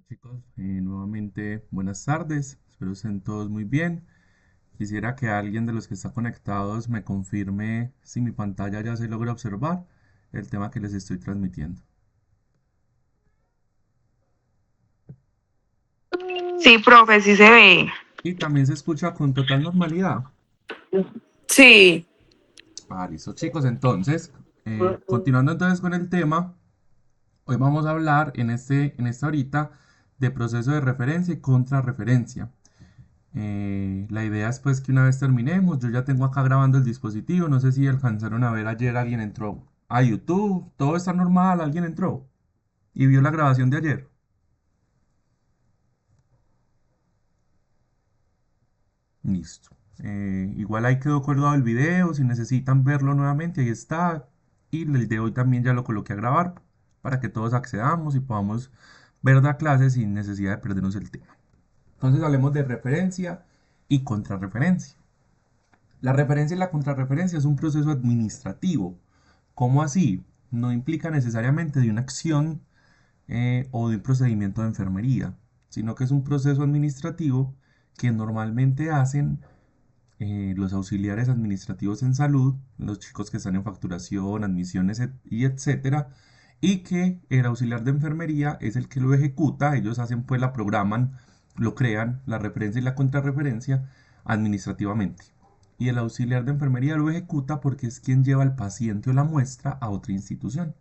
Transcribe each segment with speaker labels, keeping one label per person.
Speaker 1: Chicos, nuevamente buenas tardes, espero estén todos muy bien. Quisiera que alguien de los que está conectados me confirme si mi pantalla ya se logra observar el tema que les estoy transmitiendo.
Speaker 2: Sí, profe, sí se ve.
Speaker 1: Y también se escucha con total normalidad.
Speaker 2: Sí.
Speaker 1: Listo, chicos, entonces, continuando entonces con el tema, hoy vamos a hablar en esta horita de proceso de referencia y contrarreferencia. La idea es pues que una vez terminemos, yo ya tengo acá grabando el dispositivo, no sé si alcanzaron a ver ayer alguien entró a YouTube, todo está normal, alguien entró y vio la grabación de ayer. Listo. Igual ahí quedó colgado el video, si necesitan verlo nuevamente, ahí está. Y el de hoy también ya lo coloqué a grabar para que todos accedamos y podamos ver la clase sin necesidad de perdernos el tema. Entonces hablemos de referencia y contrarreferencia. La referencia y la contrarreferencia es un proceso administrativo. ¿Cómo así? No implica necesariamente de una acción o de un procedimiento de enfermería, sino que es un proceso administrativo que normalmente hacen los auxiliares administrativos en salud, los chicos que están en facturación, admisiones y etcétera, y que el auxiliar de enfermería es el que lo ejecuta, ellos hacen pues la programan, lo crean, la referencia y la contrarreferencia administrativamente. Y el auxiliar de enfermería lo ejecuta porque es quien lleva al paciente o la muestra a otra institución.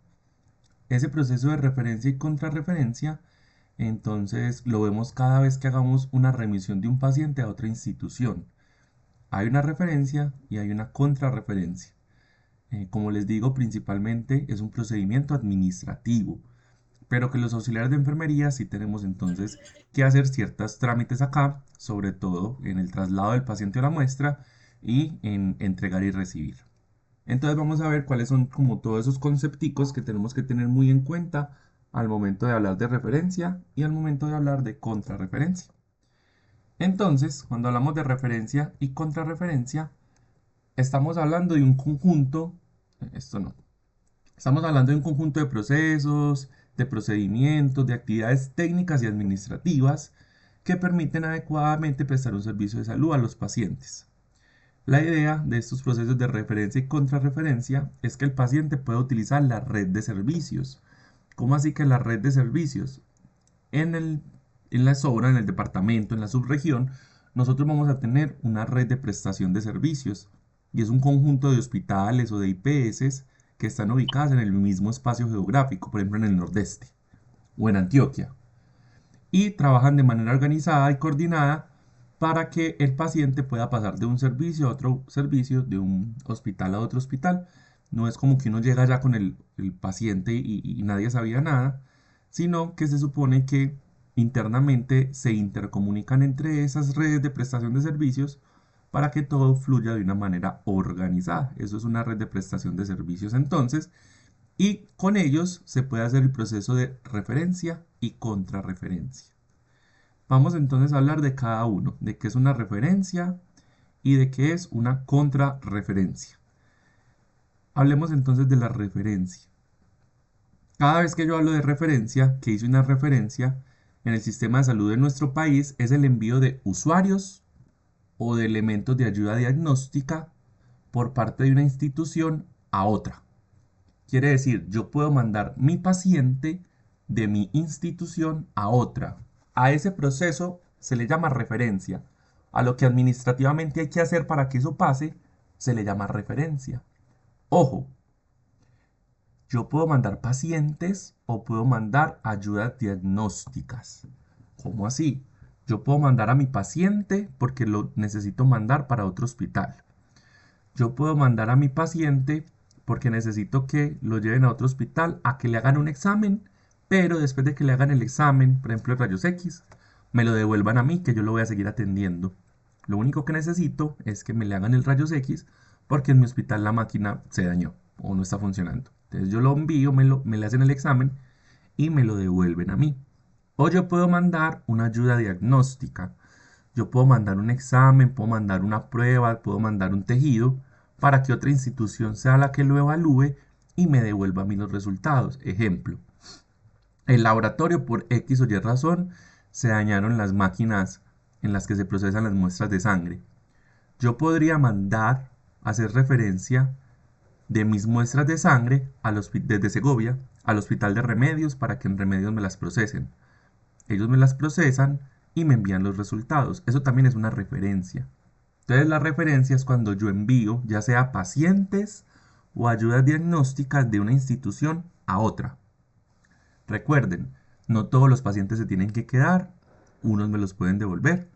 Speaker 1: Ese proceso de referencia y contrarreferencia, entonces lo vemos cada vez que hagamos una remisión de un paciente a otra institución. Hay una referencia y hay una contrarreferencia. Como les digo, principalmente es un procedimiento administrativo, pero que los auxiliares de enfermería sí tenemos entonces que hacer ciertos trámites acá, sobre todo en el traslado del paciente a la muestra y en entregar y recibir. Entonces vamos a ver cuáles son como todos esos concepticos que tenemos que tener muy en cuenta al momento de hablar de referencia y al momento de hablar de contrarreferencia. Entonces, cuando hablamos de referencia y contrarreferencia, estamos hablando de un conjunto, esto no, estamos hablando de un conjunto de procesos, de procedimientos, de actividades técnicas y administrativas que permiten adecuadamente prestar un servicio de salud a los pacientes. La idea de estos procesos de referencia y contrarreferencia es que el paciente pueda utilizar la red de servicios. ¿Cómo así que la red de servicios? En en la zona, en el departamento, en la subregión, nosotros vamos a tener una red de prestación de servicios y es un conjunto de hospitales o de IPS que están ubicadas en el mismo espacio geográfico, por ejemplo en el Nordeste o en Antioquia, y trabajan de manera organizada y coordinada para que el paciente pueda pasar de un servicio a otro servicio, de un hospital a otro hospital. No es como que uno llega ya con el paciente y nadie sabía nada, sino que se supone que internamente se intercomunican entre esas redes de prestación de servicios para que todo fluya de una manera organizada. Eso es una red de prestación de servicios entonces, y con ellos se puede hacer el proceso de referencia y contrarreferencia. Vamos entonces a hablar de cada uno, de qué es una referencia y de qué es una contrarreferencia. Hablemos entonces de la referencia. Cada vez que yo hablo de referencia, que hice una referencia en el sistema de salud de nuestro país, es el envío de usuarios o de elementos de ayuda diagnóstica por parte de una institución a otra. Quiere decir, yo puedo mandar mi paciente de mi institución a otra. A ese proceso se le llama referencia. A lo que administrativamente hay que hacer para que eso pase, se le llama referencia. Ojo, yo puedo mandar pacientes o puedo mandar ayudas diagnósticas. ¿Cómo así? Yo puedo mandar a mi paciente porque lo necesito mandar para otro hospital. Yo puedo mandar a mi paciente porque necesito que lo lleven a otro hospital a que le hagan un examen, pero después de que le hagan el examen, por ejemplo, de rayos X, me lo devuelvan a mí que yo lo voy a seguir atendiendo. Lo único que necesito es que me le hagan el rayos X porque en mi hospital la máquina se dañó o no está funcionando. Entonces yo lo envío, me le hacen el examen y me lo devuelven a mí. O yo puedo mandar una ayuda diagnóstica. Yo puedo mandar un examen, puedo mandar una prueba, puedo mandar un tejido para que otra institución sea la que lo evalúe y me devuelva a mí los resultados. Ejemplo, El laboratorio, por X o Y razón, se dañaron las máquinas en las que se procesan las muestras de sangre. Yo podría mandar hacer referencia de mis muestras de sangre desde Segovia al hospital de Remedios para que en Remedios me las procesen. Ellos me las procesan y me envían los resultados. Eso también es una referencia. Entonces la referencia es cuando yo envío ya sea pacientes o ayudas diagnósticas de una institución a otra. Recuerden, no todos los pacientes se tienen que quedar, unos me los pueden devolver.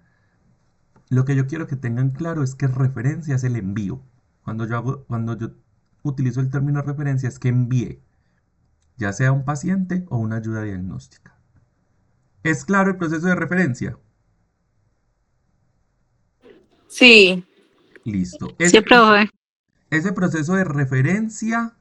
Speaker 1: Lo que yo quiero que tengan claro es que referencia es el envío. Cuando yo utilizo el término referencia es que envíe, ya sea un paciente o una ayuda diagnóstica. ¿Es claro el proceso de referencia?
Speaker 2: Sí,
Speaker 1: Listo.
Speaker 3: Sí, profe.
Speaker 1: Ese proceso de referencia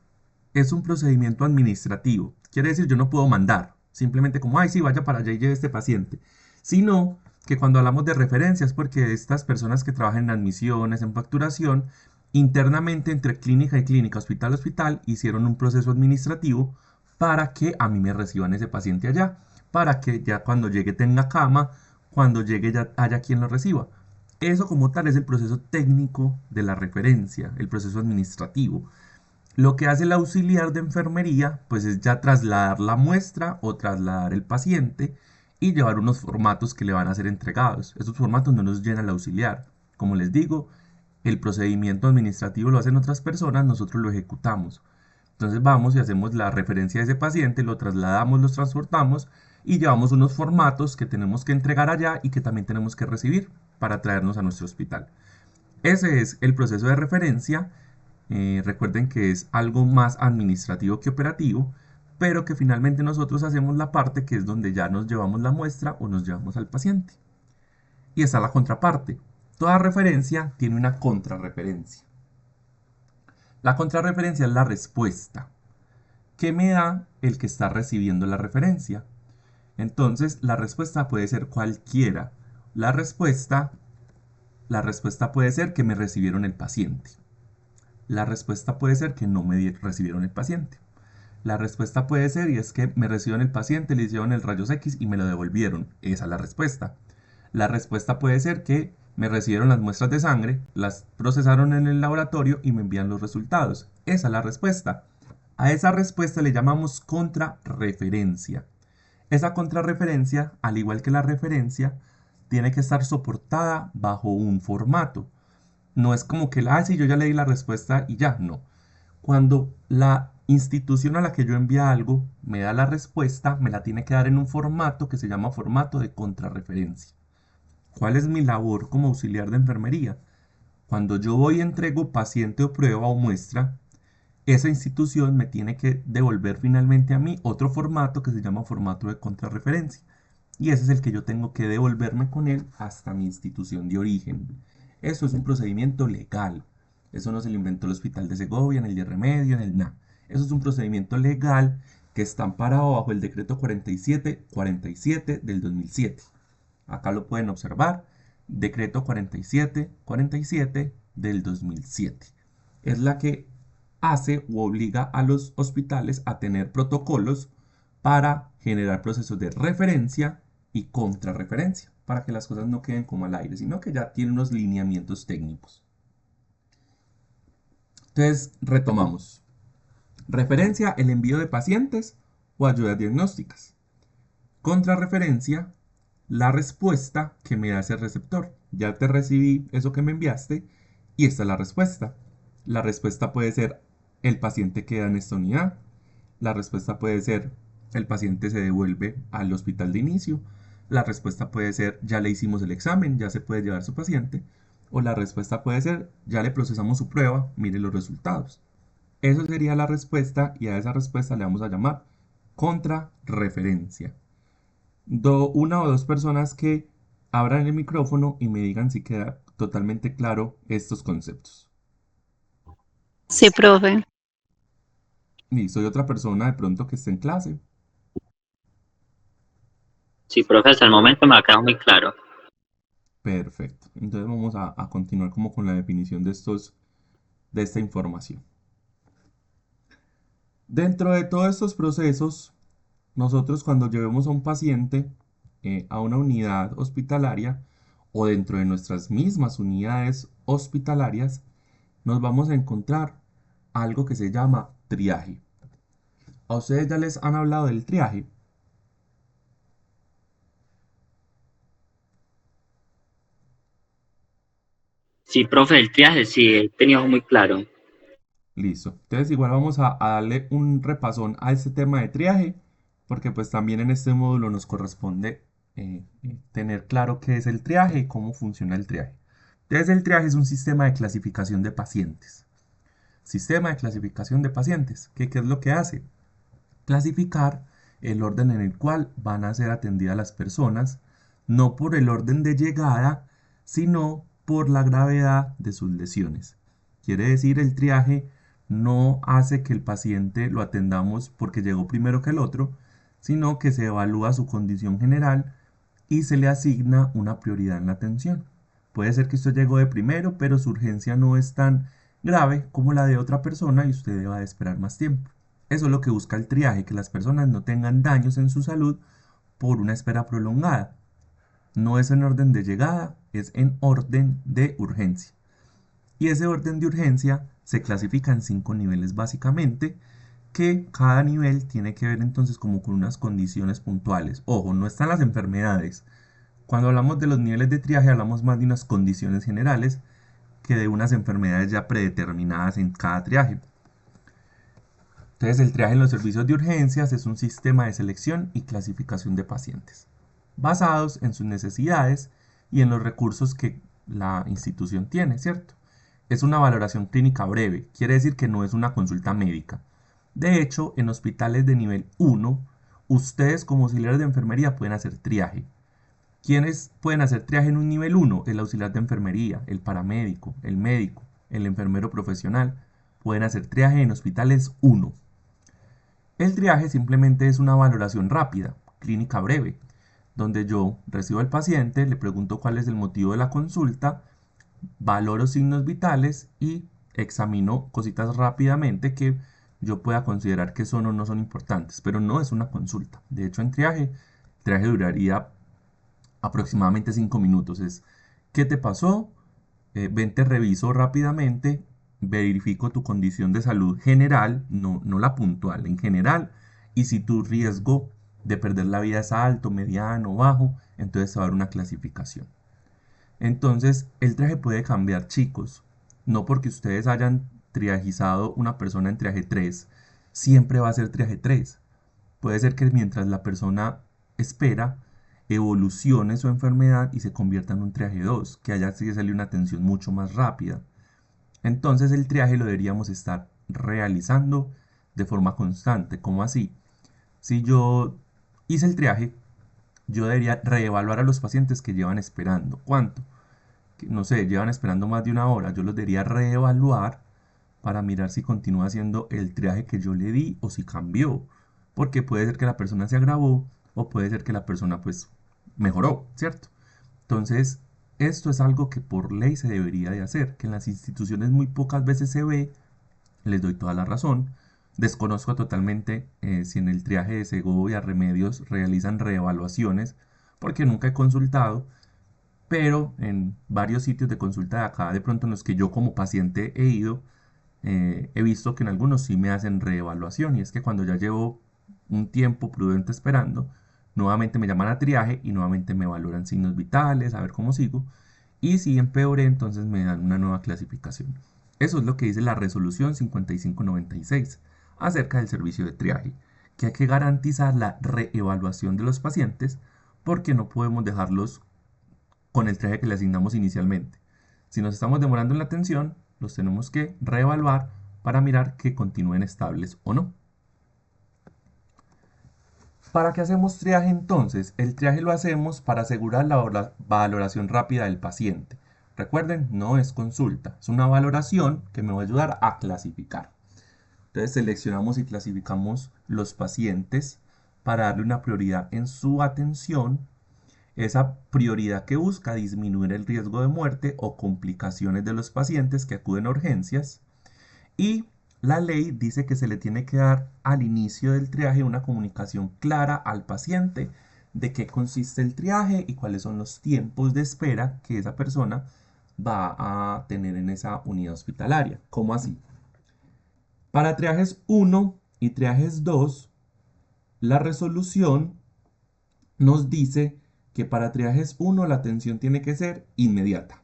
Speaker 1: es un procedimiento administrativo. Quiere decir, yo no puedo mandar, simplemente como, ay, sí, vaya para allá y lleve este paciente. Sino que cuando hablamos de referencias, porque estas personas que trabajan en admisiones, en facturación, internamente entre clínica y clínica, hospital a hospital, hicieron un proceso administrativo para que a mí me reciban ese paciente allá, para que ya cuando llegue tenga cama, cuando llegue ya haya quien lo reciba. Eso como tal es el proceso técnico de la referencia, el proceso administrativo. Lo que hace el auxiliar de enfermería, pues es ya trasladar la muestra o trasladar el paciente y llevar unos formatos que le van a ser entregados. Esos formatos no los llena el auxiliar. Como les digo, el procedimiento administrativo lo hacen otras personas, nosotros lo ejecutamos. Entonces vamos y hacemos la referencia de ese paciente, lo trasladamos, los transportamos y llevamos unos formatos que tenemos que entregar allá y que también tenemos que recibir para traernos a nuestro hospital. Ese es el proceso de referencia. Recuerden que es algo más administrativo que operativo, pero que finalmente nosotros hacemos la parte que es donde ya nos llevamos la muestra o nos llevamos al paciente. Y está la contraparte. Toda referencia tiene una contrarreferencia. La contrarreferencia es la respuesta que me da el que está recibiendo la referencia. Entonces, la respuesta puede ser cualquiera. La respuesta, la respuesta puede ser que me recibieron el paciente. La respuesta puede ser que no me recibieron el paciente. La respuesta puede ser, y es que me recibieron el paciente, le hicieron el rayos X y me lo devolvieron. Esa es la respuesta. La respuesta puede ser que me recibieron las muestras de sangre, las procesaron en el laboratorio y me envían los resultados. Esa es la respuesta. A esa respuesta le llamamos contrarreferencia. Esa contrarreferencia, al igual que la referencia, tiene que estar soportada bajo un formato. No es como que, sí, yo ya leí la respuesta y ya, no. Cuando la institución a la que yo envía algo me da la respuesta, me la tiene que dar en un formato que se llama formato de contrarreferencia. ¿Cuál es mi labor como auxiliar de enfermería? Cuando yo voy y entrego paciente o prueba o muestra, esa institución me tiene que devolver finalmente a mí otro formato que se llama formato de contrarreferencia. Y ese es el que yo tengo que devolverme con él hasta mi institución de origen. Eso es un procedimiento legal. Eso no se lo inventó el Hospital de Segovia, en el de Remedio, en el NA. Eso es un procedimiento legal que está amparado bajo el decreto 4747 del 2007. Acá lo pueden observar. Decreto 4747 del 2007. Es la que hace u obliga a los hospitales a tener protocolos para generar procesos de referencia y contrarreferencia, para que las cosas no queden como al aire, sino que ya tienen unos lineamientos técnicos. Entonces, retomamos. Referencia, el envío de pacientes o ayudas diagnósticas. Contrarreferencia, la respuesta que me da ese receptor. Ya te recibí eso que me enviaste y esta es la respuesta. La respuesta puede ser el paciente queda en esta unidad. La respuesta puede ser el paciente se devuelve al hospital de inicio. La respuesta puede ser ya le hicimos el examen, ya se puede llevar su paciente. O la respuesta puede ser ya le procesamos su prueba, mire los resultados. Eso sería la respuesta y a esa respuesta le vamos a llamar contrarreferencia. Una o dos personas que abran el micrófono y me digan si queda totalmente claro estos conceptos.
Speaker 3: Sí, profe.
Speaker 1: Y soy otra persona de pronto que esté en clase.
Speaker 4: Sí, profe, hasta el momento me ha quedado muy claro.
Speaker 1: Perfecto. Entonces vamos a continuar como con la definición de esta información. Dentro de todos estos procesos nosotros cuando llevemos a un paciente a una unidad hospitalaria o dentro de nuestras mismas unidades hospitalarias, nos vamos a encontrar algo que se llama triaje. ¿A ustedes ya les han hablado del triaje?
Speaker 4: Sí, profe, el triaje sí, he tenido muy claro.
Speaker 1: Listo. Entonces igual vamos a darle un repasón a este tema de triaje, porque pues también en este módulo nos corresponde tener claro qué es el triaje y cómo funciona el triaje. Entonces el triaje es un sistema de clasificación de pacientes. Sistema de clasificación de pacientes. ¿Qué es lo que hace? Clasificar el orden en el cual van a ser atendidas las personas, no por el orden de llegada, sino por la gravedad de sus lesiones. Quiere decir, el triaje no hace que el paciente lo atendamos porque llegó primero que el otro, sino que se evalúa su condición general y se le asigna una prioridad en la atención. Puede ser que usted llegó de primero, pero su urgencia no es tan grave como la de otra persona y usted deba de esperar más tiempo. Eso es lo que busca el triaje, que las personas no tengan daños en su salud por una espera prolongada. No es en orden de llegada, es en orden de urgencia. Y ese orden de urgencia se clasifica en 5 niveles básicamente, que cada nivel tiene que ver entonces como con unas condiciones puntuales. Ojo, no están las enfermedades. Cuando hablamos de los niveles de triaje hablamos más de unas condiciones generales que de unas enfermedades ya predeterminadas en cada triaje. Entonces el triaje en los servicios de urgencias es un sistema de selección y clasificación de pacientes, basados en sus necesidades y en los recursos que la institución tiene, ¿cierto? Es una valoración clínica breve, quiere decir que no es una consulta médica. De hecho, en hospitales de nivel 1, ustedes como auxiliares de enfermería pueden hacer triaje. ¿Quiénes pueden hacer triaje en un nivel 1? El auxiliar de enfermería, el paramédico, el médico, el enfermero profesional. Pueden hacer triaje en hospitales 1. El triaje simplemente es una valoración rápida, clínica breve, donde yo recibo al paciente, le pregunto cuál es el motivo de la consulta, valoro signos vitales y examino cositas rápidamente que yo pueda considerar que son o no son importantes, pero no es una consulta. De hecho, en triaje, el triaje duraría aproximadamente 5 minutos. Es, ¿qué te pasó? Ven, te reviso rápidamente, verifico tu condición de salud general, no la puntual, en general, y si tu riesgo de perder la vida es alto, mediano, bajo, entonces se va a dar una clasificación. Entonces, el traje puede cambiar, chicos. No porque ustedes hayan triagizado una persona en triaje 3, siempre va a ser triaje 3. Puede ser que mientras la persona espera, evolucione su enfermedad y se convierta en un triaje 2, que haya sí sale una atención mucho más rápida. Entonces el triaje lo deberíamos estar realizando de forma constante. ¿Cómo así? Si yo hice el triaje, yo debería reevaluar a los pacientes que llevan esperando. ¿Cuánto? No sé, llevan esperando más de una hora. Yo los debería reevaluar para mirar si continúa haciendo el triaje que yo le di o si cambió. Porque puede ser que la persona se agravó o puede ser que la persona pues mejoró, ¿cierto? Entonces, esto es algo que por ley se debería de hacer, que en las instituciones muy pocas veces se ve, les doy toda la razón. Desconozco totalmente si en el triaje de Segovia Remedios realizan reevaluaciones, porque nunca he consultado, pero en varios sitios de consulta de acá, de pronto en los que yo como paciente he ido, he visto que en algunos sí me hacen reevaluación y es que cuando ya llevo un tiempo prudente esperando, nuevamente me llaman a triaje y nuevamente me valoran signos vitales, a ver cómo sigo y si empeoré entonces me dan una nueva clasificación. Eso es lo que dice la resolución 5596 acerca del servicio de triaje, que hay que garantizar la reevaluación de los pacientes porque no podemos dejarlos con el triaje que le asignamos inicialmente. Si nos estamos demorando en la atención, los tenemos que reevaluar para mirar que continúen estables o no. ¿Para qué hacemos triaje entonces? El triaje lo hacemos para asegurar la valoración rápida del paciente. Recuerden, no es consulta, es una valoración que me va a ayudar a clasificar. Entonces seleccionamos y clasificamos los pacientes para darle una prioridad en su atención. Esa prioridad que busca disminuir el riesgo de muerte o complicaciones de los pacientes que acuden a urgencias y la ley dice que se le tiene que dar al inicio del triaje una comunicación clara al paciente de qué consiste el triaje y cuáles son los tiempos de espera que esa persona va a tener en esa unidad hospitalaria. ¿Cómo así? Para triajes 1 y triajes 2, la resolución nos dice que para triajes 1 la atención tiene que ser inmediata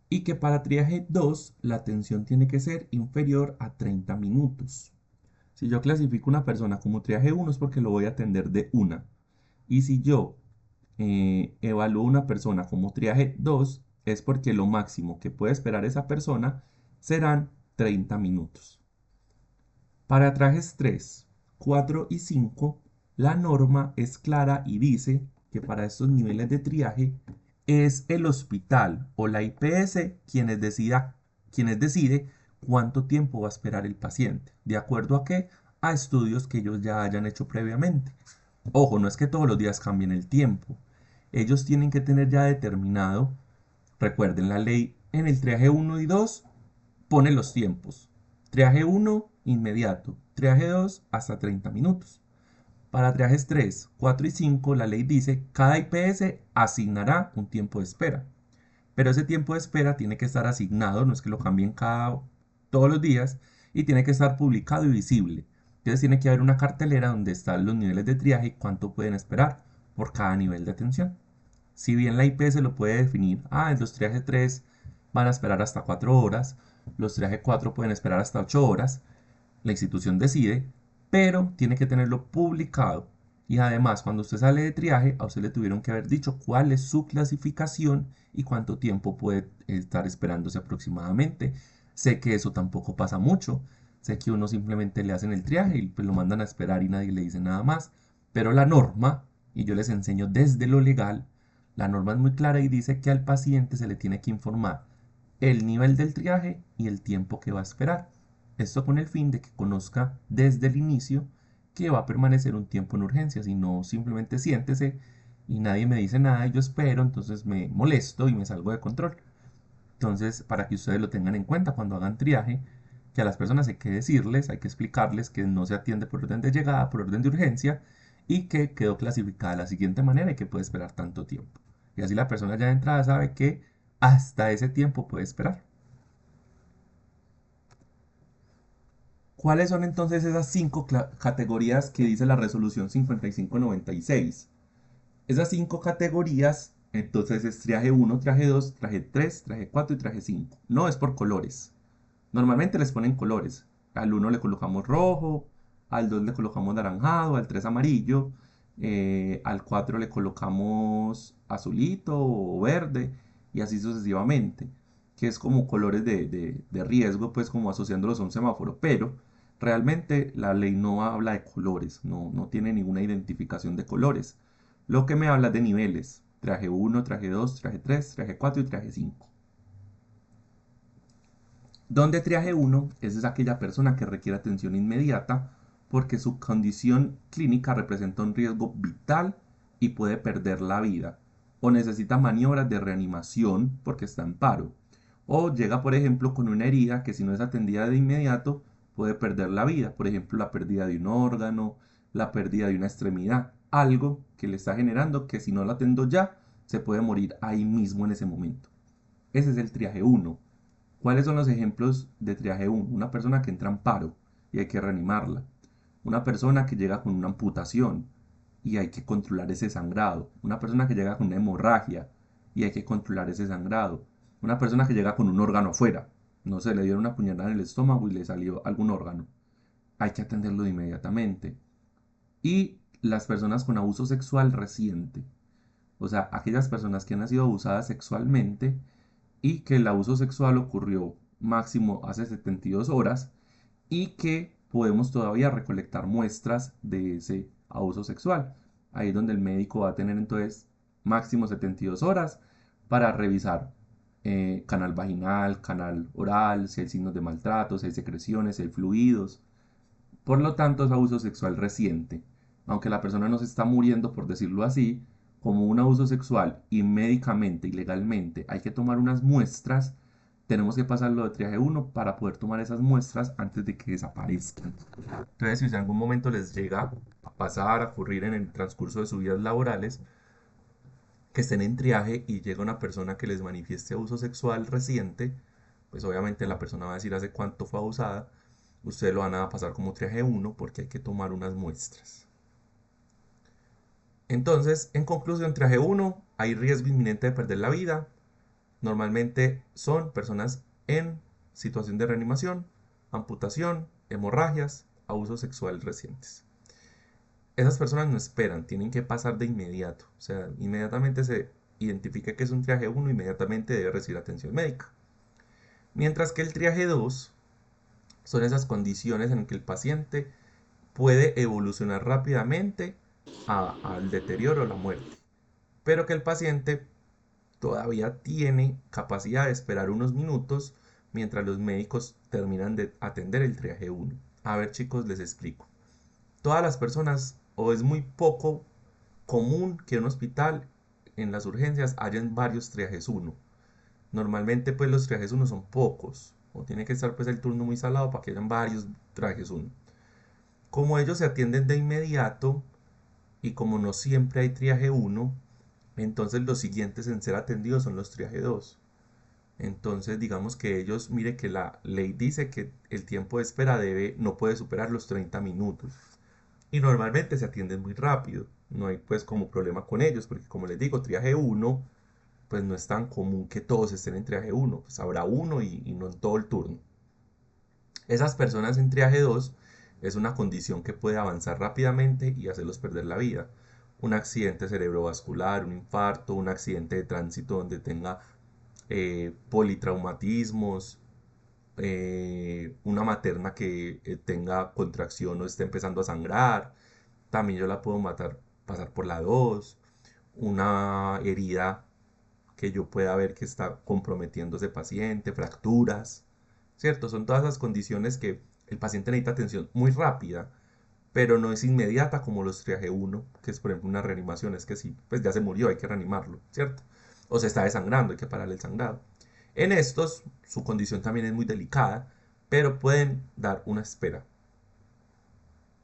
Speaker 1: y que para triaje 2 la atención tiene que ser inferior a 30 minutos. Si yo clasifico una persona como triaje 1 es porque lo voy a atender de una. Y si yo evalúo una persona como triaje 2 es porque lo máximo que puede esperar esa persona serán 30 minutos. Para trajes 3, 4 y 5, la norma es clara y dice que para estos niveles de triaje es el hospital o la IPS quienes decide cuánto tiempo va a esperar el paciente. ¿De acuerdo a qué? A estudios que ellos ya hayan hecho previamente. Ojo, no es que todos los días cambien el tiempo. Ellos tienen que tener ya determinado, recuerden la ley en el triaje 1 y 2 pone los tiempos. Triaje 1, inmediato. Triaje 2, hasta 30 minutos. Para triajes 3, 4 y 5, la ley dice cada IPS asignará un tiempo de espera. Pero ese tiempo de espera tiene que estar asignado, no es que lo cambien todos los días, y tiene que estar publicado y visible. Entonces tiene que haber una cartelera donde están los niveles de triaje y cuánto pueden esperar por cada nivel de atención. Si bien la IPS lo puede definir, en los triajes 3 van a esperar hasta 4 horas, los triajes 4 pueden esperar hasta 8 horas, la institución decide, pero tiene que tenerlo publicado. Y además, cuando usted sale de triaje, a usted le tuvieron que haber dicho cuál es su clasificación y cuánto tiempo puede estar esperándose aproximadamente. Sé que eso tampoco pasa mucho. Sé que uno simplemente le hacen el triaje y pues lo mandan a esperar y nadie le dice nada más. Pero la norma, y yo les enseño desde lo legal, la norma es muy clara y dice que al paciente se le tiene que informar el nivel del triaje y el tiempo que va a esperar. Esto con el fin de que conozca desde el inicio que va a permanecer un tiempo en urgencias y no simplemente siéntese y nadie me dice nada y yo espero, entonces me molesto y me salgo de control. Entonces, para que ustedes lo tengan en cuenta cuando hagan triaje, que a las personas hay que decirles, hay que explicarles que no se atiende por orden de llegada, por orden de urgencia y que quedó clasificada de la siguiente manera y que puede esperar tanto tiempo. Y así la persona ya de entrada sabe que hasta ese tiempo puede esperar. ¿Cuáles son entonces esas 5 categorías que dice la resolución 5596? Esas 5 categorías, entonces es triaje 1, traje 2, traje 3, traje 4 y traje 5. No es por colores. Normalmente les ponen colores. Al 1 le colocamos rojo, al 2 le colocamos naranjado, al 3 amarillo, al 4 le colocamos azulito o verde y así sucesivamente, que es como colores de riesgo, pues como asociándolos a un semáforo, pero realmente la ley no habla de colores, no tiene ninguna identificación de colores. Lo que me habla de niveles, traje 1, traje 2, traje 3, traje 4 y traje 5. Donde triaje 1 es aquella persona que requiere atención inmediata porque su condición clínica representa un riesgo vital y puede perder la vida, o necesita maniobras de reanimación porque está en paro, o llega por ejemplo con una herida que si no es atendida de inmediato puede perder la vida, por ejemplo la pérdida de un órgano, la pérdida de una extremidad, algo que le está generando que si no lo atendo ya se puede morir ahí mismo en ese momento. Ese es el triaje 1. ¿Cuáles son los ejemplos de triaje 1? Una persona que entra en paro y hay que reanimarla. Una persona que llega con una amputación y hay que controlar ese sangrado. Una persona que llega con una hemorragia y hay que controlar ese sangrado. Una persona que llega con un órgano afuera. No se le dieron una puñalada en el estómago y le salió algún órgano. Hay que atenderlo de inmediatamente. Y las personas con abuso sexual reciente. O sea, aquellas personas que han sido abusadas sexualmente y que el abuso sexual ocurrió máximo hace 72 horas y que podemos todavía recolectar muestras de ese abuso sexual. Ahí es donde el médico va a tener entonces máximo 72 horas para revisar canal vaginal, canal oral, si hay signos de maltrato, si hay secreciones, si hay fluidos. Por lo tanto, es abuso sexual reciente. Aunque la persona no se está muriendo, por decirlo así, como un abuso sexual y médicamente y legalmente hay que tomar unas muestras, tenemos que pasarlo de triaje 1 para poder tomar esas muestras antes de que desaparezcan. Entonces, si en algún momento les llega a pasar, a ocurrir en el transcurso de sus vidas laborales, que estén en triaje y llega una persona que les manifieste abuso sexual reciente, pues obviamente la persona va a decir hace cuánto fue abusada, ustedes lo van a pasar como triaje 1 porque hay que tomar unas muestras. Entonces, en conclusión, triaje 1, hay riesgo inminente de perder la vida. Normalmente son personas en situación de reanimación, amputación, hemorragias, abuso sexual recientes. Esas personas no esperan, tienen que pasar de inmediato. O sea, inmediatamente se identifica que es un triaje 1, inmediatamente debe recibir atención médica. Mientras que el triaje 2 son esas condiciones en que el paciente puede evolucionar rápidamente al deterioro o la muerte, pero que el paciente todavía tiene capacidad de esperar unos minutos mientras los médicos terminan de atender el triaje 1. A ver, chicos, les explico. Todas las personas, o es muy poco común que en un hospital en las urgencias hayan varios triajes 1. Normalmente pues los triajes 1 son pocos, o tiene que estar pues el turno muy salado para que hayan varios triajes 1. Como ellos se atienden de inmediato y como no siempre hay triaje 1, entonces los siguientes en ser atendidos son los triaje 2. Entonces digamos que ellos, mire que la ley dice que el tiempo de espera no puede superar los 30 minutos. Y normalmente se atienden muy rápido. No hay pues como problema con ellos, porque como les digo, triaje 1, pues no es tan común que todos estén en triaje 1. Pues habrá uno y no en todo el turno. Esas personas en triaje 2 es una condición que puede avanzar rápidamente y hacerlos perder la vida. Un accidente cerebrovascular, un infarto, un accidente de tránsito donde tenga politraumatismos, una materna que tenga contracción o esté empezando a sangrar, también yo la puedo pasar por la 2, una herida que yo pueda ver que está comprometiendo a ese paciente, fracturas, ¿cierto? Son todas esas condiciones que el paciente necesita atención muy rápida, pero no es inmediata como los triaje 1, que es por ejemplo una reanimación, es que sí, pues ya se murió, hay que reanimarlo, ¿cierto? O se está desangrando, hay que pararle el sangrado. En estos, su condición también es muy delicada, pero pueden dar una espera.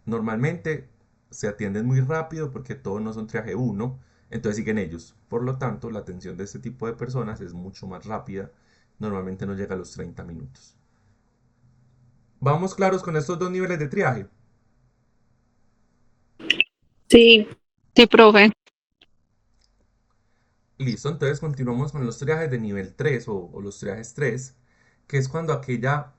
Speaker 1: Normalmente se atienden muy rápido porque todos no son triaje 1, entonces siguen ellos. Por lo tanto, la atención de este tipo de personas es mucho más rápida, normalmente no llega a los 30 minutos. ¿Vamos claros con estos dos niveles de triaje?
Speaker 3: Sí, sí, profe.
Speaker 1: Listo, entonces continuamos con los triajes de nivel 3 o los triajes 3, que es cuando aquella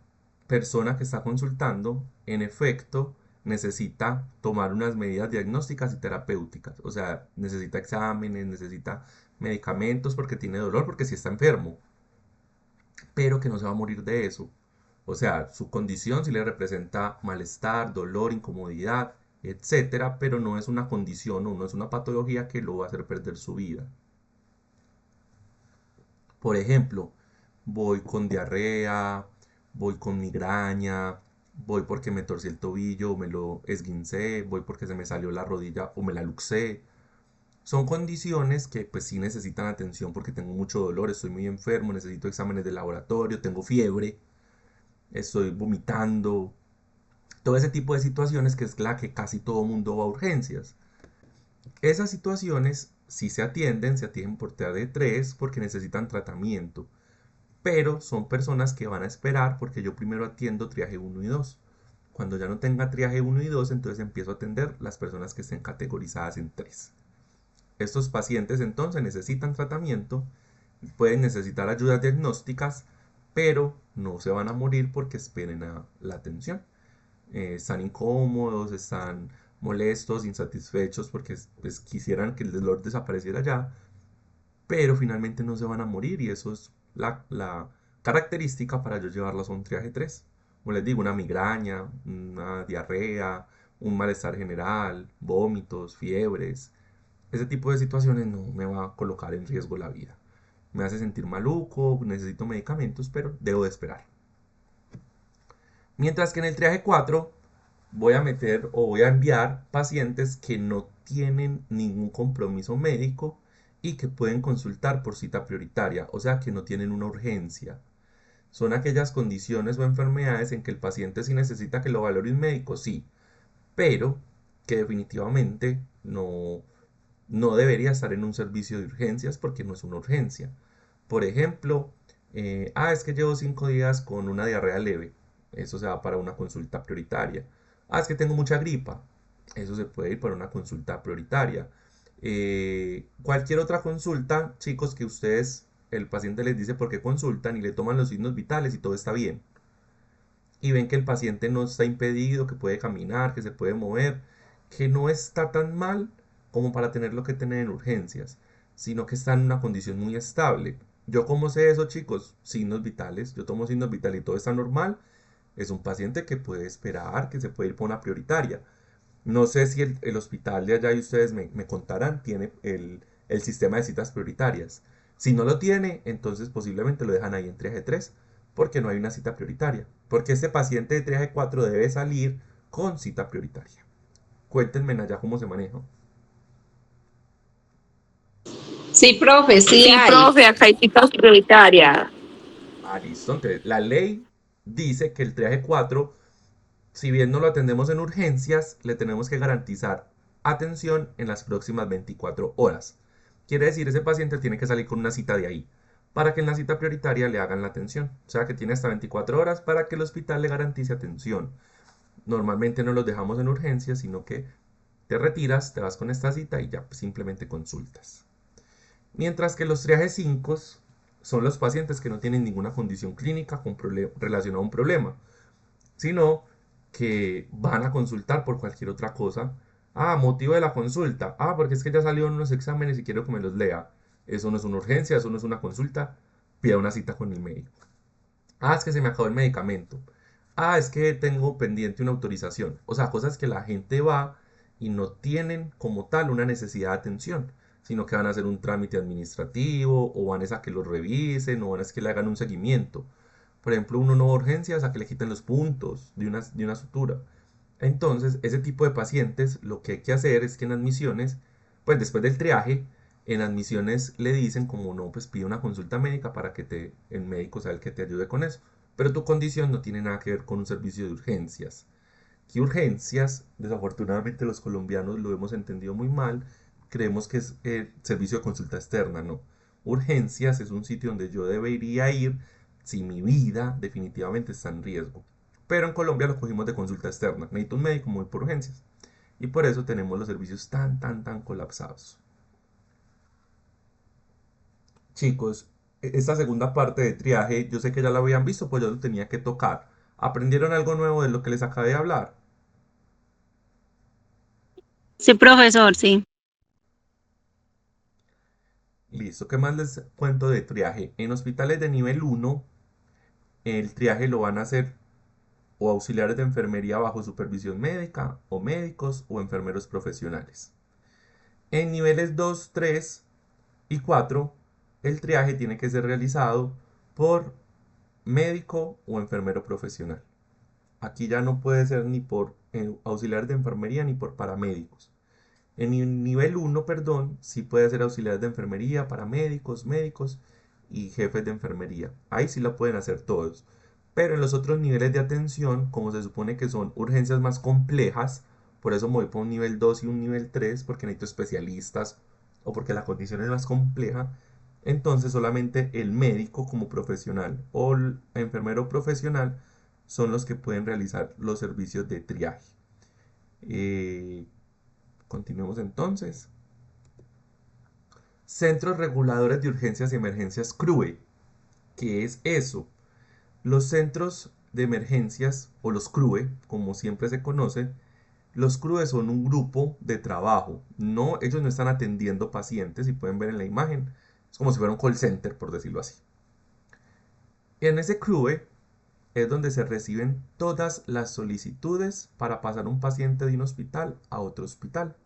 Speaker 1: persona que está consultando, en efecto, necesita tomar unas medidas diagnósticas y terapéuticas. O sea, necesita exámenes, necesita medicamentos porque tiene dolor, porque sí está enfermo, pero que no se va a morir de eso. O sea, su condición sí le representa malestar, dolor, incomodidad, etcétera, pero no es una condición o no es una patología que lo va a hacer perder su vida. Por ejemplo, voy con diarrea, voy con migraña, voy porque me torcí el tobillo o me lo esguincé, voy porque se me salió la rodilla o me la luxé. Son condiciones que pues sí necesitan atención porque tengo mucho dolor, estoy muy enfermo, necesito exámenes de laboratorio, tengo fiebre, estoy vomitando. Todo ese tipo de situaciones que es la que casi todo mundo va a urgencias. Esas situaciones sí se atienden por TAD3 porque necesitan tratamiento, pero son personas que van a esperar porque yo primero atiendo triaje 1 y 2. Cuando ya no tenga triaje 1 y 2, entonces empiezo a atender las personas que estén categorizadas en 3. Estos pacientes entonces necesitan tratamiento, pueden necesitar ayudas diagnósticas, pero no se van a morir porque esperen a la atención. Están incómodos, están molestos, insatisfechos porque pues, quisieran que el dolor desapareciera ya, pero finalmente no se van a morir y eso es la característica para yo llevarlos a un triaje 3. Como les digo, una migraña, una diarrea, un malestar general, vómitos, fiebres. Ese tipo de situaciones no me va a colocar en riesgo la vida. Me hace sentir maluco, necesito medicamentos, pero debo de esperar. Mientras que en el triaje 4 voy a meter o voy a enviar pacientes que no tienen ningún compromiso médico y que pueden consultar por cita prioritaria, o sea que no tienen una urgencia. Son aquellas condiciones o enfermedades en que el paciente sí necesita que lo valore un médico, sí, pero que definitivamente no debería estar en un servicio de urgencias porque no es una urgencia. Por ejemplo, es que llevo 5 días con una diarrea leve. Eso se va para una consulta prioritaria. Es que tengo mucha gripa. Eso se puede ir para una consulta prioritaria. Cualquier otra consulta, chicos, que ustedes, el paciente les dice por qué consultan y le toman los signos vitales y todo está bien. Y ven que el paciente no está impedido, que puede caminar, que se puede mover, que no está tan mal como para tenerlo que tener en urgencias, sino que está en una condición muy estable. ¿Yo cómo sé eso, chicos? Signos vitales. Yo tomo signos vitales y todo está normal. Es un paciente que puede esperar, que se puede ir por una prioritaria. No sé si el hospital de allá y ustedes me contarán, tiene el sistema de citas prioritarias. Si no lo tiene, entonces posiblemente lo dejan ahí en triaje 3 porque no hay una cita prioritaria. Porque este paciente de triaje 4 debe salir con cita prioritaria. Cuéntenme allá cómo se maneja.
Speaker 3: Sí, profe, sí
Speaker 2: Sí,
Speaker 3: hay.
Speaker 2: profe, acá hay citas prioritarias.
Speaker 1: Listo. Entonces, la ley dice que el triaje 4, si bien no lo atendemos en urgencias, le tenemos que garantizar atención en las próximas 24 horas. Quiere decir, ese paciente tiene que salir con una cita de ahí, para que en la cita prioritaria le hagan la atención. O sea que tiene hasta 24 horas para que el hospital le garantice atención. Normalmente no los dejamos en urgencias, sino que te retiras, te vas con esta cita y ya simplemente consultas. Mientras que los triajes 5 son los pacientes que no tienen ninguna condición clínica relacionada a un problema, sino que van a consultar por cualquier otra cosa. Motivo de la consulta. Porque es que ya salieron unos exámenes y quiero que me los lea. Eso no es una urgencia, eso no es una consulta. Pida una cita con el médico. Es que se me acabó el medicamento. Es que tengo pendiente una autorización. O sea, cosas que la gente va y no tienen como tal una necesidad de atención, sino que van a hacer un trámite administrativo o van a que lo revisen o van a que le hagan un seguimiento. Por ejemplo, uno no va a urgencias a que le quiten los puntos de una sutura. Entonces, ese tipo de pacientes, lo que hay que hacer es que en admisiones, pues después del triaje, en admisiones le dicen como no, pues pide una consulta médica para que el médico sea el que te ayude con eso. Pero tu condición no tiene nada que ver con un servicio de urgencias. Que urgencias, desafortunadamente los colombianos lo hemos entendido muy mal, creemos que es el servicio de consulta externa, no. Urgencias es un sitio donde yo debería ir si mi vida definitivamente está en riesgo. Pero en Colombia lo cogimos de consulta externa. Necesito un médico muy por urgencias. Y por eso tenemos los servicios tan colapsados. Chicos, esta segunda parte de triaje, yo sé que ya la habían visto, pues yo lo tenía que tocar. ¿Aprendieron algo nuevo de lo que les acabé de hablar?
Speaker 3: Sí, profesor, sí.
Speaker 1: Listo, ¿qué más les cuento de triaje? En hospitales de nivel 1, el triaje lo van a hacer o auxiliares de enfermería bajo supervisión médica, o médicos, o enfermeros profesionales. En niveles 2, 3 y 4, el triaje tiene que ser realizado por médico o enfermero profesional. Aquí ya no puede ser ni por auxiliares de enfermería ni por paramédicos. En el nivel 1, perdón, sí puede ser auxiliares de enfermería, paramédicos, médicos y jefes de enfermería. Ahí sí lo pueden hacer todos. Pero en los otros niveles de atención, como se supone que son urgencias más complejas, por eso me voy por un nivel 2 y un nivel 3, porque necesito especialistas o porque la condición es más compleja, entonces solamente el médico como profesional o el enfermero profesional son los que pueden realizar los servicios de triaje. Eh, Continuemos entonces. Centros Reguladores de Urgencias y Emergencias CRUE. ¿Qué es eso? Los centros de emergencias o los CRUE, como siempre se conoce, los CRUE son un grupo de trabajo. No, ellos no están atendiendo pacientes, si pueden ver en la imagen. Es como si fuera un call center, por decirlo así. En ese CRUE es donde se reciben todas las solicitudes para pasar un paciente de un hospital a otro hospital.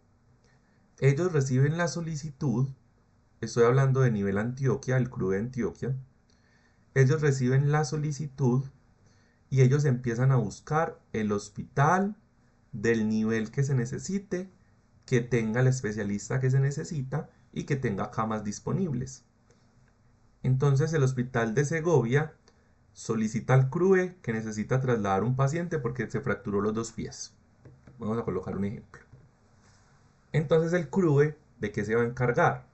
Speaker 1: Ellos reciben la solicitud. Estoy hablando de nivel Antioquia, el CRUE de Antioquia. Ellos reciben la solicitud y ellos empiezan a buscar el hospital del nivel que se necesite, que tenga el especialista que se necesita y que tenga camas disponibles. Entonces el hospital de Segovia solicita al CRUE que necesita trasladar un paciente porque se fracturó los dos pies. Vamos a colocar un ejemplo. Entonces el CRUE, ¿de qué se va a encargar?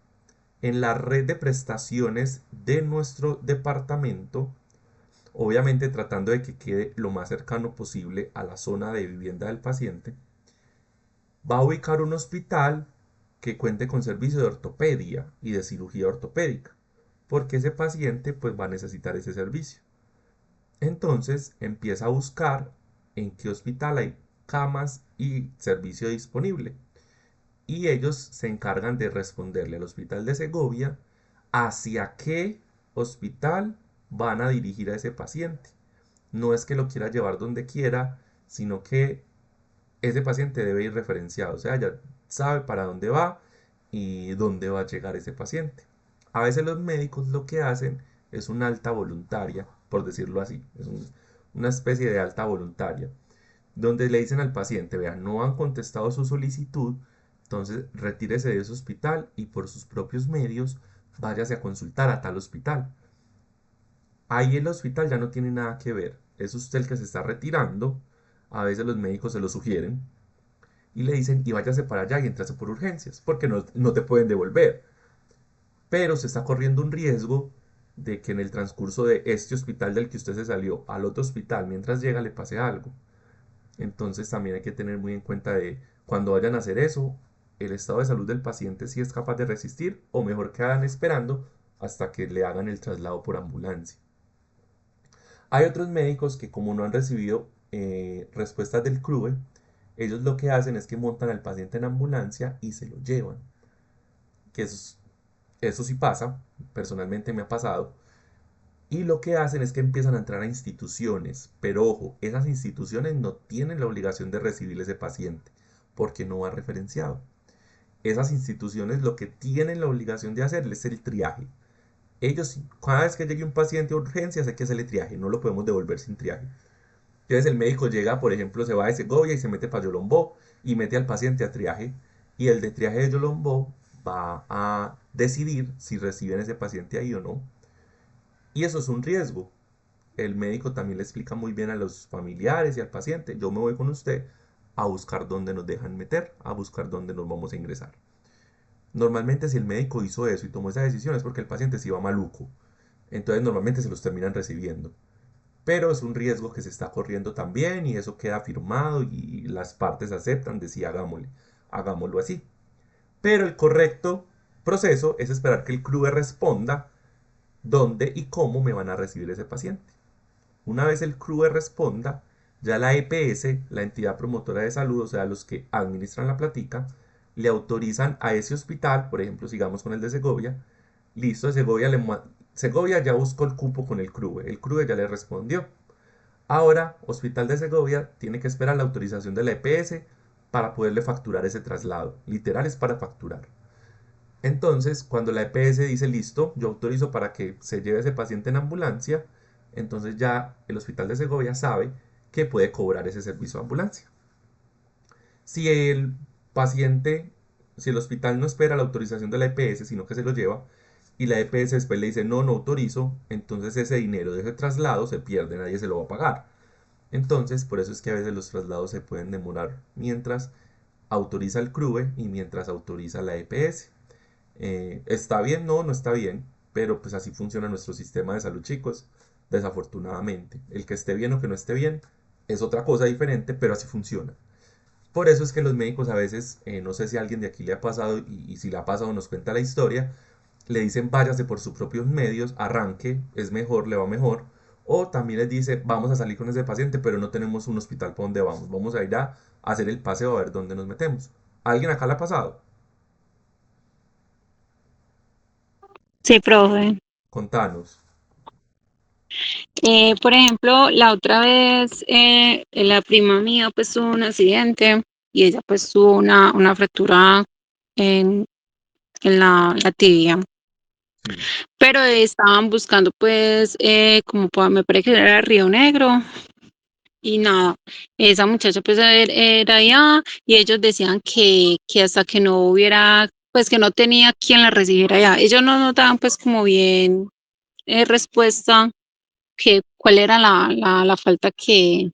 Speaker 1: En la red de prestaciones de nuestro departamento, obviamente tratando de que quede lo más cercano posible a la zona de vivienda del paciente, va a ubicar un hospital que cuente con servicio de ortopedia y de cirugía ortopédica, porque ese paciente pues va a necesitar ese servicio. Entonces empieza a buscar en qué hospital hay camas y servicio disponible. Y ellos se encargan de responderle al hospital de Segovia hacia qué hospital van a dirigir a ese paciente. No es que lo quiera llevar donde quiera, sino que ese paciente debe ir referenciado, o sea, ya sabe para dónde va y dónde va a llegar ese paciente. A veces los médicos lo que hacen es una alta voluntaria, por decirlo así, una especie de alta voluntaria, donde le dicen al paciente, vean, no han contestado su solicitud, entonces retírese de ese hospital y por sus propios medios váyase a consultar a tal hospital. Ahí el hospital ya no tiene nada que ver, es usted el que se está retirando, a veces los médicos se lo sugieren, y le dicen, y váyase para allá y entrase por urgencias, porque no te pueden devolver. Pero se está corriendo un riesgo de que en el transcurso de este hospital del que usted se salió al otro hospital, mientras llega, le pase algo. Entonces también hay que tener muy en cuenta de cuando vayan a hacer eso, el estado de salud del paciente si es capaz de resistir o mejor quedan esperando hasta que le hagan el traslado por ambulancia. Hay otros médicos que como no han recibido respuestas del CRUE, ellos lo que hacen es que montan al paciente en ambulancia y se lo llevan. Que eso sí pasa, personalmente me ha pasado. Y lo que hacen es que empiezan a entrar a instituciones. Pero ojo, esas instituciones no tienen la obligación de recibir ese paciente porque no va referenciado. Esas instituciones lo que tienen la obligación de hacer es el triaje. Ellos, cada vez que llegue un paciente a urgencias, hay que hacerle triaje, no lo podemos devolver sin triaje. Entonces el médico llega, por ejemplo, se va de Segovia y se mete para Yolombó y mete al paciente a triaje. Y el de triaje de Yolombó va a decidir si reciben ese paciente ahí o no. Y eso es un riesgo. El médico también le explica muy bien a los familiares y al paciente, yo me voy con usted a buscar dónde nos dejan meter, a buscar dónde nos vamos a ingresar. Normalmente si el médico hizo eso y tomó esa decisión es porque el paciente se iba maluco. Entonces normalmente se los terminan recibiendo. Pero es un riesgo que se está corriendo también y eso queda firmado y las partes aceptan de sí, hagámoslo así. Pero el correcto proceso es esperar que el CRUE responda dónde y cómo me van a recibir ese paciente. Una vez el CRUE responda, ya la EPS, la entidad promotora de salud, o sea, los que administran la platica, le autorizan a ese hospital, por ejemplo, sigamos con el de Segovia, listo, Segovia ya buscó el cupo con el CRUE ya le respondió. Ahora, Hospital de Segovia tiene que esperar la autorización de la EPS para poderle facturar ese traslado. Literal es para facturar. Entonces, cuando la EPS dice listo, yo autorizo para que se lleve ese paciente en ambulancia, entonces ya el Hospital de Segovia sabe que puede cobrar ese servicio de ambulancia. Si el paciente, si el hospital no espera la autorización de la EPS, sino que se lo lleva, y la EPS después le dice no, no autorizo, entonces ese dinero de ese traslado se pierde, nadie se lo va a pagar. Entonces, por eso es que a veces los traslados se pueden demorar mientras autoriza el CRUE y mientras autoriza la EPS. ¿Está bien? No, no está bien, pero pues así funciona nuestro sistema de salud, chicos, desafortunadamente. El que esté bien o que no esté bien es otra cosa diferente, pero así funciona. Por eso es que los médicos a veces, no sé si a alguien de aquí le ha pasado y si le ha pasado nos cuenta la historia, le dicen váyase por sus propios medios, arranque, es mejor, le va mejor. O también les dice vamos a salir con ese paciente, pero no tenemos un hospital para donde vamos. Vamos a ir a hacer el paseo a ver dónde nos metemos. ¿A alguien acá le ha pasado?
Speaker 3: Sí, profe.
Speaker 1: Contanos.
Speaker 3: Por ejemplo, la otra vez la prima mía pues tuvo un accidente y ella pues tuvo una fractura en, en la tibia,
Speaker 1: Sí.
Speaker 3: pero estaban buscando pues como me parece que era Río Negro y nada, esa muchacha pues era allá y ellos decían que hasta que no hubiera, pues que no tenía quien la recibiera allá, ellos no notaban pues como bien respuesta cuál era la falta que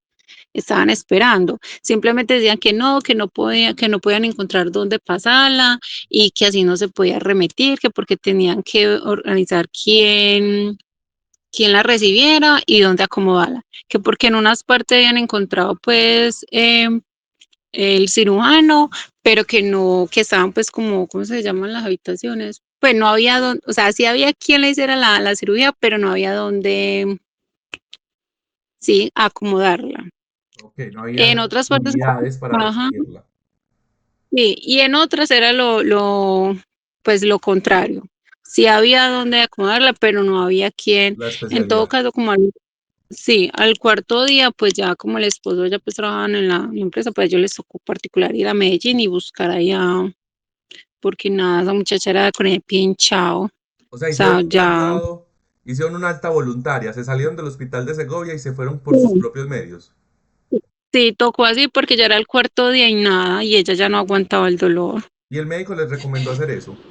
Speaker 3: estaban esperando. Simplemente decían que no podían encontrar dónde pasarla y que así no se podía remitir, que porque tenían que organizar quién la recibiera y dónde acomodarla, que porque en unas partes habían encontrado pues el cirujano, pero que no, que estaban pues como, ¿cómo se llaman las habitaciones? Pues no había dónde, o sea, sí había quien le hiciera la cirugía, pero no había dónde, sí, acomodarla.
Speaker 1: Ok, no
Speaker 3: En
Speaker 1: habían
Speaker 3: otras partes,
Speaker 1: unidades para
Speaker 3: ajá,
Speaker 1: recibirla.
Speaker 3: sí, y en otras era pues lo contrario. Sí había dónde acomodarla, pero no había quien.
Speaker 1: La
Speaker 3: En todo
Speaker 1: especialidad.
Speaker 3: caso, sí, al cuarto día, pues ya como el esposo ya pues trabajaban en la empresa, pues yo les tocó particular ir a Medellín y buscar allá, porque nada, esa muchacha era con el pie hinchado. O
Speaker 1: O sea,
Speaker 3: sea,
Speaker 1: hicieron un
Speaker 3: ya.
Speaker 1: traslado, hicieron una alta voluntaria, se salieron del hospital de Segovia y se fueron por sus
Speaker 3: Sí,
Speaker 1: propios medios.
Speaker 3: sí, tocó así porque ya era el cuarto día y nada, y ella ya no aguantaba el dolor.
Speaker 1: Y el médico les recomendó hacer eso.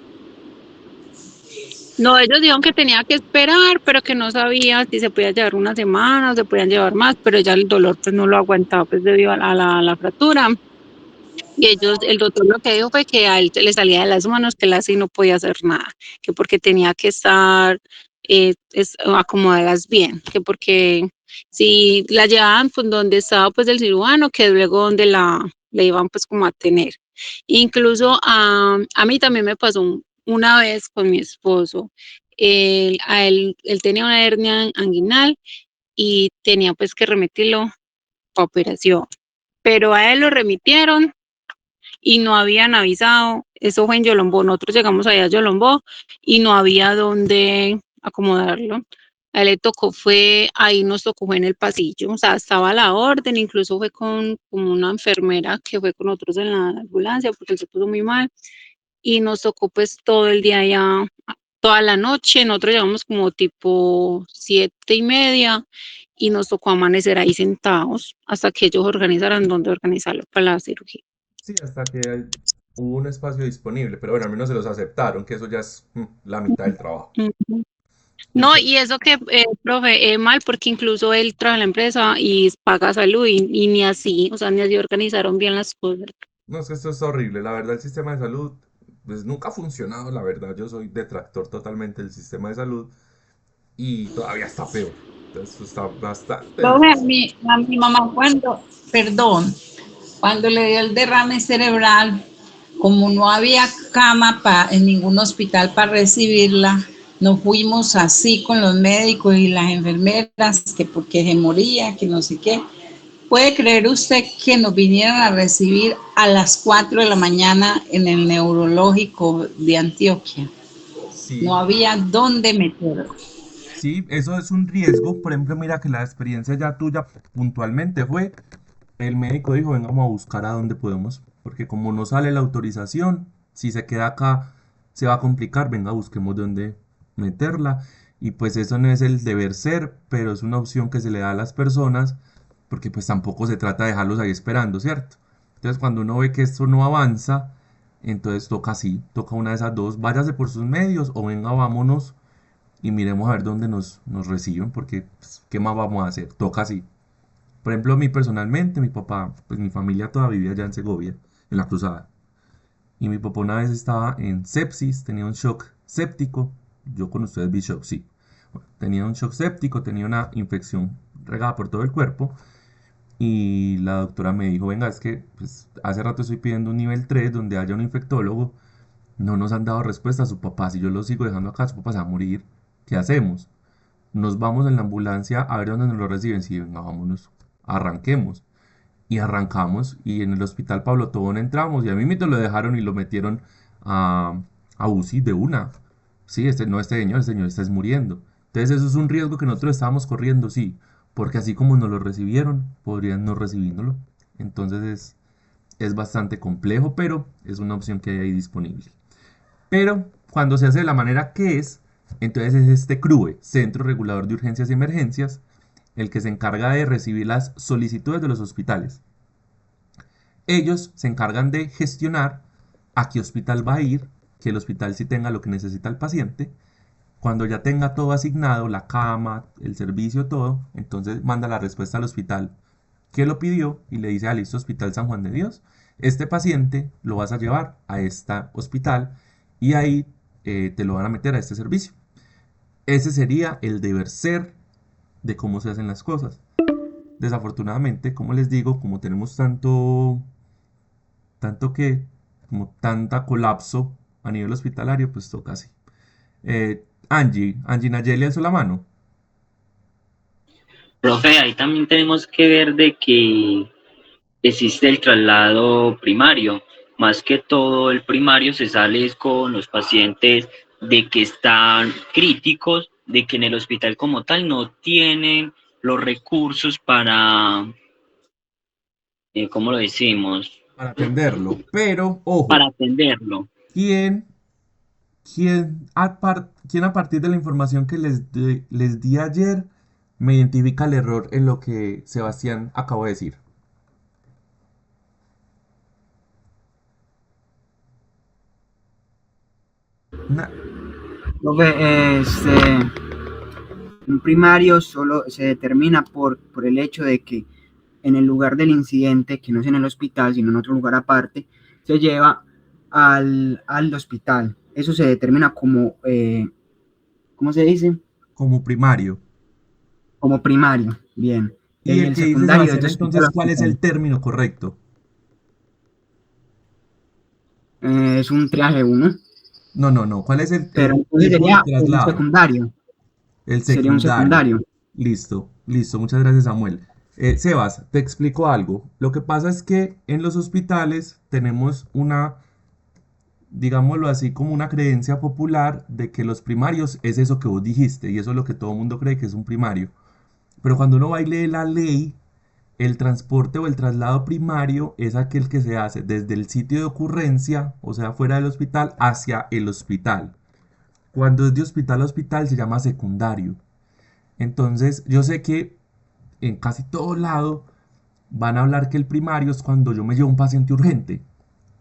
Speaker 3: No, ellos dijeron que tenía que esperar, pero que no sabía si se podía llevar una semana o se podían llevar más, pero ya el dolor pues no lo aguantaba pues debido a la fractura. Y ellos, el doctor lo que dijo fue que a él le salía de las manos, que él así no podía hacer nada, que porque tenía que estar acomodadas bien, que porque si la llevaban pues donde estaba pues el cirujano, que luego donde le iban pues como a tener. Incluso a mí también me pasó una vez con mi esposo. Él tenía una hernia inguinal y tenía pues que remitirlo para operación, pero a él lo remitieron y no habían avisado. Eso fue en Yolombó. Nosotros llegamos allá a Yolombó y no había dónde acomodarlo. A él le tocó, ahí nos tocó fue en el pasillo, o sea, estaba a la orden, incluso fue con una enfermera que fue con nosotros en la ambulancia porque él se puso muy mal y nos tocó pues todo el día ya, toda la noche, nosotros llegamos como tipo 7:30 y nos tocó amanecer ahí sentados hasta que ellos organizaran dónde organizarlo para la cirugía.
Speaker 1: Sí, hasta que hubo un espacio disponible, pero bueno, al menos se los aceptaron, que eso ya es la mitad del trabajo.
Speaker 3: Ujú. No,
Speaker 1: Ento-
Speaker 3: y eso que, profe, mal porque incluso él trabaja en la empresa y paga salud y ni así, o sea, ni así organizaron bien las cosas.
Speaker 1: no, es que esto es horrible, la verdad el sistema de salud pues nunca ha funcionado, la verdad, yo soy detractor totalmente del sistema de salud y todavía está peor. Entonces esto está bastante
Speaker 5: Profe,
Speaker 1: difícil.
Speaker 5: a mi mamá perdón, cuando le dio el derrame cerebral, como no había cama en ningún hospital para recibirla, nos fuimos así con los médicos y las enfermeras, que porque se moría, que no sé qué. ¿Puede creer usted que nos vinieran a recibir a las 4 de la mañana en el neurológico de Antioquia? No
Speaker 1: Sí,
Speaker 5: había dónde meterla.
Speaker 1: sí, eso es un riesgo. Por ejemplo, mira que la experiencia ya tuya puntualmente fue, el médico dijo, venga, vamos a buscar a dónde podemos, porque como no sale la autorización, si se queda acá se va a complicar, venga, busquemos dónde meterla. Y pues eso no es el deber ser, pero es una opción que se le da a las personas, porque pues tampoco se trata de dejarlos ahí esperando, ¿cierto? Entonces cuando uno ve que esto no avanza, entonces toca así, toca una de esas dos, váyase por sus medios o venga, vámonos y miremos a ver dónde nos reciben, porque pues, ¿qué más vamos a hacer? Toca así. Por ejemplo, a mí personalmente, mi papá, pues mi familia toda vivía allá en Segovia, en la Cruzada. Y mi papá una vez estaba en sepsis, tenía un shock séptico. Yo con ustedes vi shock, sí. Bueno, tenía un shock séptico, tenía una infección regada por todo el cuerpo. Y la doctora me dijo, venga, es que pues, hace rato estoy pidiendo un nivel 3 donde haya un infectólogo. No nos han dado respuesta a su papá. Si yo lo sigo dejando acá, su papá se va a morir. ¿Qué hacemos? Nos vamos en la ambulancia a ver dónde nos lo reciben. Sí, venga, vámonos, arranquemos. Y arrancamos y en el hospital Pablo Tobón entramos y a mí me lo dejaron y lo metieron a, a UCI de una. Sí, este señor está es muriendo. Entonces eso es un riesgo que nosotros estábamos corriendo, sí, porque así como nos lo recibieron, podrían no recibiéndolo. Entonces es bastante complejo, pero es una opción que hay ahí disponible. Pero cuando se hace de la manera que es, entonces es este CRUE, Centro Regulador de Urgencias y Emergencias, el que se encarga de recibir las solicitudes de los hospitales. Ellos se encargan de gestionar a qué hospital va a ir, que el hospital sí tenga lo que necesita el paciente, Cuando ya tenga todo asignado, la cama, el servicio, todo, entonces manda la respuesta al hospital que lo pidió y le dice, listo, Hospital San Juan de Dios, este paciente lo vas a llevar a este hospital y ahí te lo van a meter a este servicio. Ese sería el deber ser de cómo se hacen las cosas. Desafortunadamente, como les digo, como tenemos como tanta colapso a nivel hospitalario, pues toca así. Angie Nayeli alzó la mano.
Speaker 4: Profe, ahí también tenemos que ver de que existe el traslado primario. Más que todo, el primario se sale con los pacientes de que están críticos, de que en el hospital como tal no tienen los recursos para, ¿cómo lo decimos?
Speaker 1: Para atenderlo. Pero, ojo,
Speaker 4: Para atenderlo.
Speaker 1: ¿quién, quién a partir de la información que les di ayer me identifica el error en lo que Sebastián acabó de decir? Na-
Speaker 6: Profe, un primario solo se determina por el hecho de que en el lugar del incidente, que no es en el hospital, sino en otro lugar aparte, se lleva al hospital. Eso se determina como, ¿cómo se dice?
Speaker 1: como primario.
Speaker 6: Como primario, bien.
Speaker 1: Y
Speaker 6: Y
Speaker 1: el
Speaker 6: el
Speaker 1: que dice
Speaker 6: secundario es
Speaker 1: Sebastián,
Speaker 6: de hospital
Speaker 1: entonces,
Speaker 6: a
Speaker 1: ¿cuál es el
Speaker 6: hospital.
Speaker 1: término correcto?
Speaker 6: Es un triaje 1,
Speaker 1: No. ¿Cuál es
Speaker 6: pero
Speaker 1: el
Speaker 6: entonces
Speaker 1: tipo de
Speaker 6: sería un
Speaker 1: traslado?
Speaker 6: secundario.
Speaker 1: El
Speaker 6: Sería un
Speaker 1: secundario.
Speaker 6: secundario.
Speaker 1: Listo. Muchas gracias, Samuel. Sebas, te explico algo. Lo que pasa es que en los hospitales tenemos una, digámoslo así, como una creencia popular de que los primarios es eso que vos dijiste, y eso es lo que todo el mundo cree que es un primario. Pero cuando uno va y lee la ley, el transporte o el traslado primario es aquel que se hace desde el sitio de ocurrencia, o sea, fuera del hospital, hacia el hospital. Cuando es de hospital a hospital se llama secundario. Entonces, yo sé que en casi todo lado van a hablar que el primario es cuando yo me llevo un paciente urgente.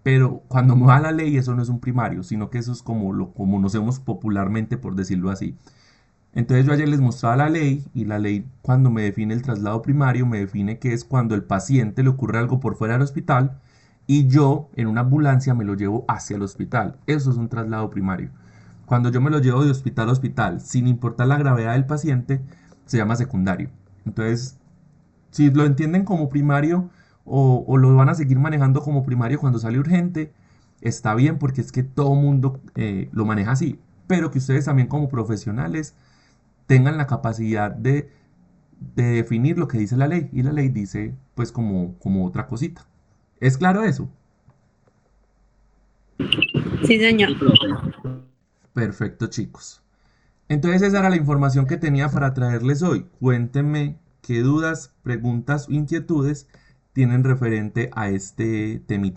Speaker 1: Pero cuando me va la ley, eso no es un primario, sino que eso es como lo como conocemos popularmente, por decirlo así. Entonces yo ayer les mostraba la ley y la ley cuando me define el traslado primario me define que es cuando el paciente le ocurre algo por fuera del hospital y yo en una ambulancia me lo llevo hacia el hospital. Eso es un traslado primario. Cuando yo me lo llevo de hospital a hospital, sin importar la gravedad del paciente, se llama secundario. Entonces, si lo entienden como primario o lo van a seguir manejando como primario cuando sale urgente, está bien porque es que todo mundo lo maneja así. Pero que ustedes también como profesionales tengan la capacidad de definir lo que dice la ley. Y la ley dice pues como otra cosita. ¿Es claro eso?
Speaker 2: Sí, señor.
Speaker 4: Sí, profe.
Speaker 1: Perfecto, chicos. Entonces esa era la información que tenía para traerles hoy. Cuéntenme qué dudas, preguntas o inquietudes tienen referente a este temita.